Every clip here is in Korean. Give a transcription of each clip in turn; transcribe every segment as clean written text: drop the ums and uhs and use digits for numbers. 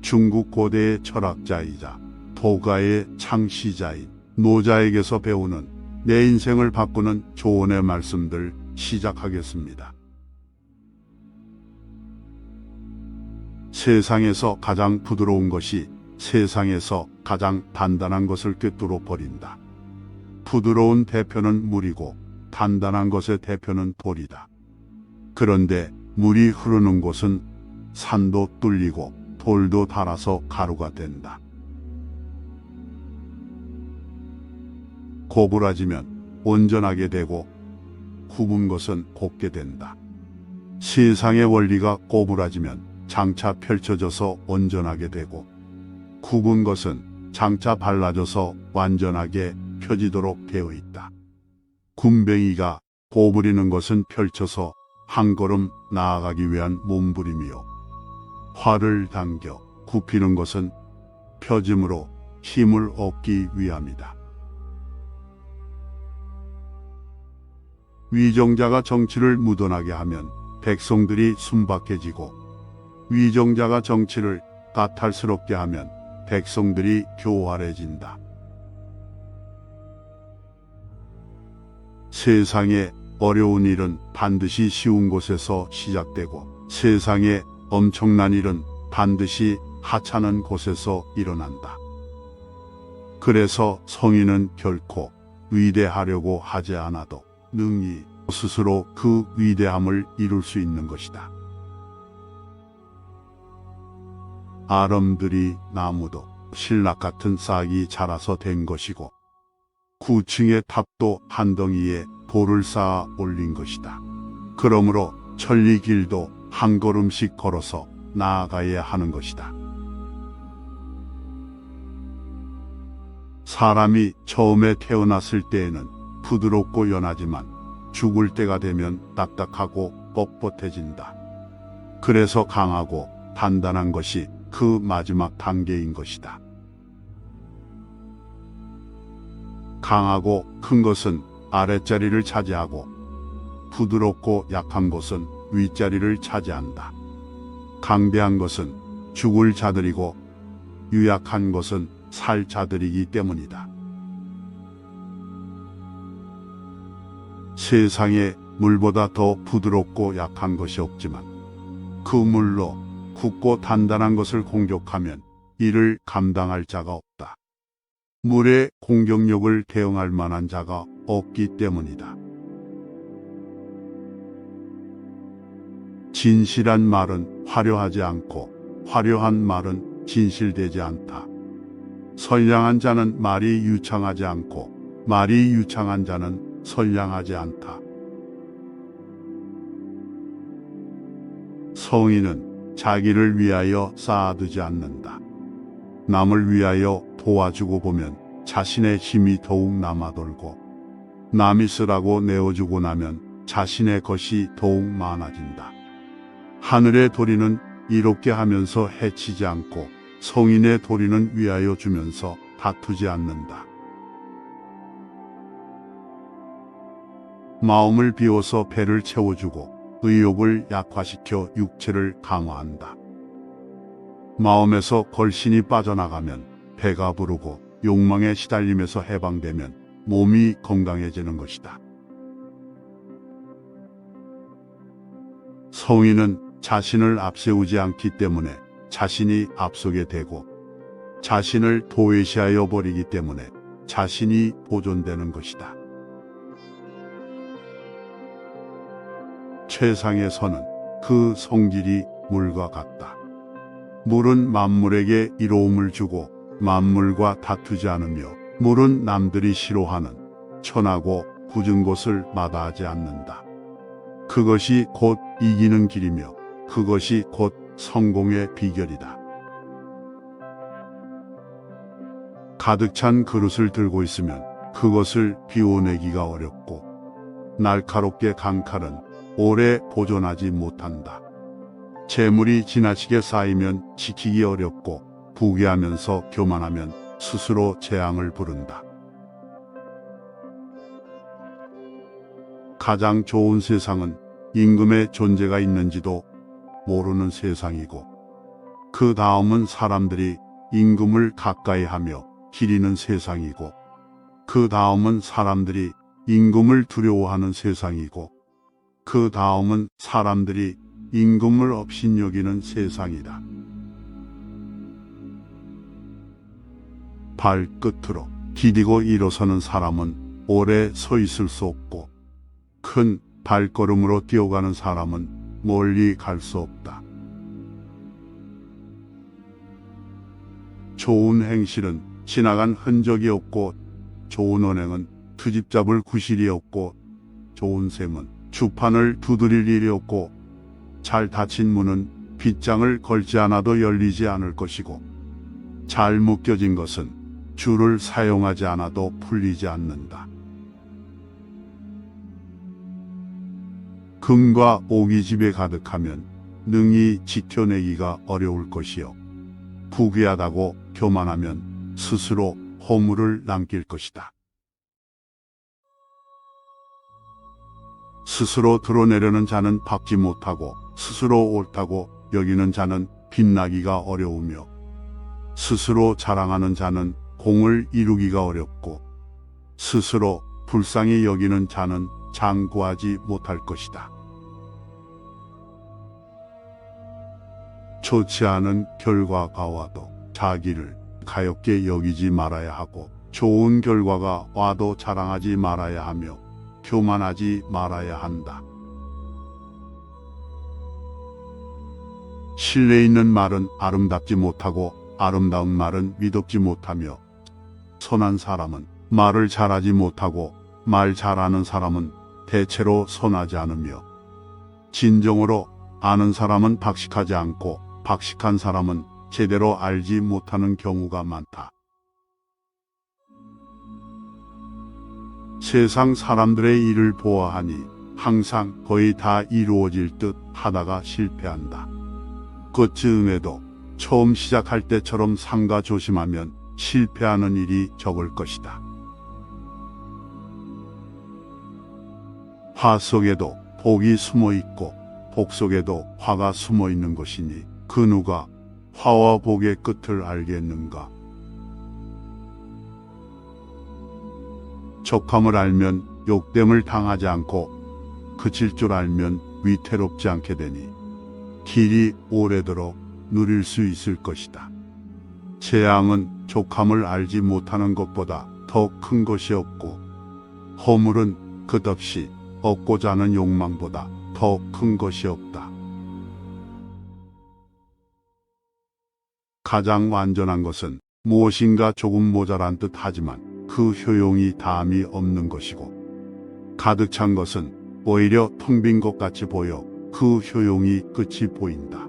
중국 고대의 철학자이자 도가의 창시자인 노자에게서 배우는 내 인생을 바꾸는 조언의 말씀들 시작하겠습니다. 세상에서 가장 부드러운 것이 세상에서 가장 단단한 것을 꿰뚫어 버린다. 부드러운 대표는 물이고 단단한 것의 대표는 돌이다. 그런데 물이 흐르는 곳은 산도 뚫리고 돌도 닳아서 가루가 된다. 고부라지면 온전하게 되고 굽은 것은 곱게 된다. 세상의 원리가 고부라지면 장차 펼쳐져서 온전하게 되고 굽은 것은 장차 발라져서 완전하게 펴지도록 되어 있다. 굼벵이가 고부리는 것은 펼쳐서 한 걸음 나아가기 위한 몸부림이요. 활을 당겨 굽히는 것은 펴짐으로 힘을 얻기 위함이다. 위정자가 정치를 무던하게 하면 백성들이 순박해지고 위정자가 정치를 까탈스럽게 하면 백성들이 교활해진다. 세상에 어려운 일은 반드시 쉬운 곳에서 시작되고 세상에 엄청난 일은 반드시 하찮은 곳에서 일어난다. 그래서 성인은 결코 위대하려고 하지 않아도 능히 스스로 그 위대함을 이룰 수 있는 것이다. 아름드리 나무도 신락 같은 싹이 자라서 된 것이고 9층의 탑도 한 덩이에 돌을 쌓아 올린 것이다. 그러므로 천리길도 한 걸음씩 걸어서 나아가야 하는 것이다. 사람이 처음에 태어났을 때에는 부드럽고 연하지만 죽을 때가 되면 딱딱하고 뻣뻣해진다. 그래서 강하고 단단한 것이 그 마지막 단계인 것이다. 강하고 큰 것은 아랫자리를 차지하고 부드럽고 약한 것은 윗자리를 차지한다. 강대한 것은 죽을 자들이고 유약한 것은 살 자들이기 때문이다. 세상에 물보다 더 부드럽고 약한 것이 없지만 그 물로 굳고 단단한 것을 공격하면 이를 감당할 자가 없다. 물의 공격력을 대응할 만한 자가 없기 때문이다. 진실한 말은 화려하지 않고 화려한 말은 진실되지 않다. 선량한 자는 말이 유창하지 않고 말이 유창한 자는 선량하지 않다. 성인은 자기를 위하여 쌓아두지 않는다. 남을 위하여 도와주고 보면 자신의 힘이 더욱 남아돌고 남이 쓰라고 내어주고 나면 자신의 것이 더욱 많아진다. 하늘의 도리는 이롭게 하면서 해치지 않고 성인의 도리는 위하여 주면서 다투지 않는다. 마음을 비워서 배를 채워주고 의욕을 약화시켜 육체를 강화한다. 마음에서 걸신이 빠져나가면 배가 부르고 욕망에 시달림에서 해방되면 몸이 건강해지는 것이다. 성인은 자신을 앞세우지 않기 때문에 자신이 앞서게 되고 자신을 도외시하여 버리기 때문에 자신이 보존되는 것이다. 최상의 선은 그 성질이 물과 같다. 물은 만물에게 이로움을 주고 만물과 다투지 않으며 물은 남들이 싫어하는 천하고 굳은 곳을 마다하지 않는다. 그것이 곧 이기는 길이며 그것이 곧 성공의 비결이다. 가득 찬 그릇을 들고 있으면 그것을 비워내기가 어렵고 날카롭게 간 칼은 오래 보존하지 못한다. 재물이 지나치게 쌓이면 지키기 어렵고 부귀하면서 교만하면 스스로 재앙을 부른다. 가장 좋은 세상은 임금의 존재가 있는지도 모르는 세상이고 그 다음은 사람들이 임금을 가까이 하며 기리는 세상이고, 그 다음은 사람들이 임금을 두려워하는 세상이고, 그 다음은 사람들이 임금을 업신여기는 세상이다. 발끝으로 디디고 일어서는 사람은 오래 서 있을 수 없고, 큰 발걸음으로 뛰어가는 사람은 멀리 갈 수 없다. 좋은 행실은 지나간 흔적이 없고, 좋은 언행은 트집 잡을 구실이 없고, 좋은 셈은 주판을 두드릴 일이 없고, 잘 닫힌 문은 빗장을 걸지 않아도 열리지 않을 것이고, 잘 묶여진 것은 줄을 사용하지 않아도 풀리지 않는다. 금과 옥이 집에 가득하면 능히 지켜내기가 어려울 것이요, 부귀하다고 교만하면 스스로 허물을 남길 것이다. 스스로 드러내려는 자는 밟지 못하고, 스스로 옳다고 여기는 자는 빛나기가 어려우며, 스스로 자랑하는 자는 공을 이루기가 어렵고, 스스로 불쌍히 여기는 자는 장구하지 못할 것이다. 좋지 않은 결과가 와도 자기를 가엾게 여기지 말아야 하고, 좋은 결과가 와도 자랑하지 말아야 하며, 교만하지 말아야 한다. 신뢰 있는 말은 아름답지 못하고, 아름다운 말은 미덥지 못하며, 선한 사람은 말을 잘하지 못하고, 말 잘하는 사람은 대체로 선하지 않으며, 진정으로 아는 사람은 박식하지 않고, 박식한 사람은 제대로 알지 못하는 경우가 많다. 세상 사람들의 일을 보아하니 항상 거의 다 이루어질 듯 하다가 실패한다. 그 즈음에도 처음 시작할 때처럼 삼가 조심하면 실패하는 일이 적을 것이다. 화 속에도 복이 숨어 있고, 복 속에도 화가 숨어 있는 것이니 그 누가 화와 복의 끝을 알겠는가? 족함을 알면 욕됨을 당하지 않고, 그칠 줄 알면 위태롭지 않게 되니 길이 오래도록 누릴 수 있을 것이다. 재앙은 족함을 알지 못하는 것보다 더 큰 것이 없고, 허물은 끝없이 얻고자 하는 욕망보다 더 큰 것이 없다. 가장 완전한 것은 무엇인가 조금 모자란 듯 하지만 그 효용이 다함이 없는 것이고, 가득 찬 것은 오히려 텅 빈 것 같이 보여 그 효용이 끝이 보인다.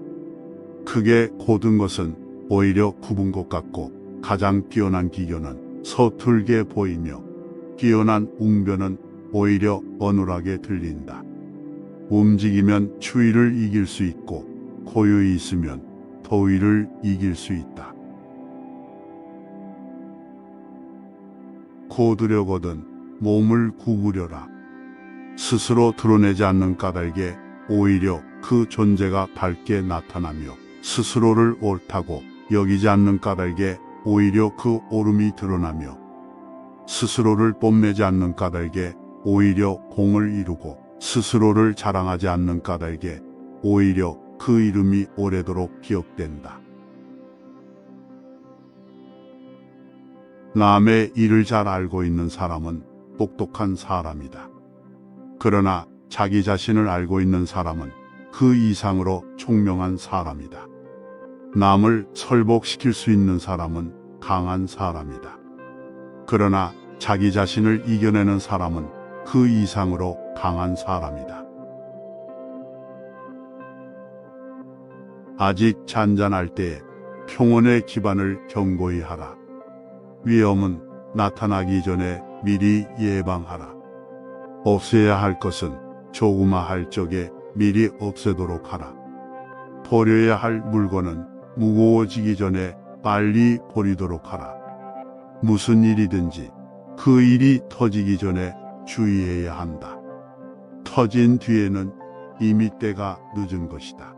크게 고든 것은 오히려 굽은 것 같고, 가장 뛰어난 기교는 서툴게 보이며, 뛰어난 웅변은 오히려 어눌하게 들린다. 움직이면 추위를 이길 수 있고, 고요히 있으면 더위를 이길 수 있다. 고두려거든 몸을 구부려라. 스스로 드러내지 않는 까닭에 오히려 그 존재가 밝게 나타나며, 스스로를 옳다고 여기지 않는 까닭에 오히려 그 옳음이 드러나며, 스스로를 뽐내지 않는 까닭에 오히려 공을 이루고, 스스로를 자랑하지 않는 까닭에 오히려 그 이름이 오래도록 기억된다. 남의 일을 잘 알고 있는 사람은 똑똑한 사람이다. 그러나 자기 자신을 알고 있는 사람은 그 이상으로 총명한 사람이다. 남을 설복시킬 수 있는 사람은 강한 사람이다. 그러나 자기 자신을 이겨내는 사람은 그 이상으로 강한 사람이다. 아직 잔잔할 때에 평온의 기반을 견고히 하라. 위험은 나타나기 전에 미리 예방하라. 없애야 할 것은 조그마할 적에 미리 없애도록 하라. 버려야 할 물건은 무거워지기 전에 빨리 버리도록 하라. 무슨 일이든지 그 일이 터지기 전에 주의해야 한다. 터진 뒤에는 이미 때가 늦은 것이다.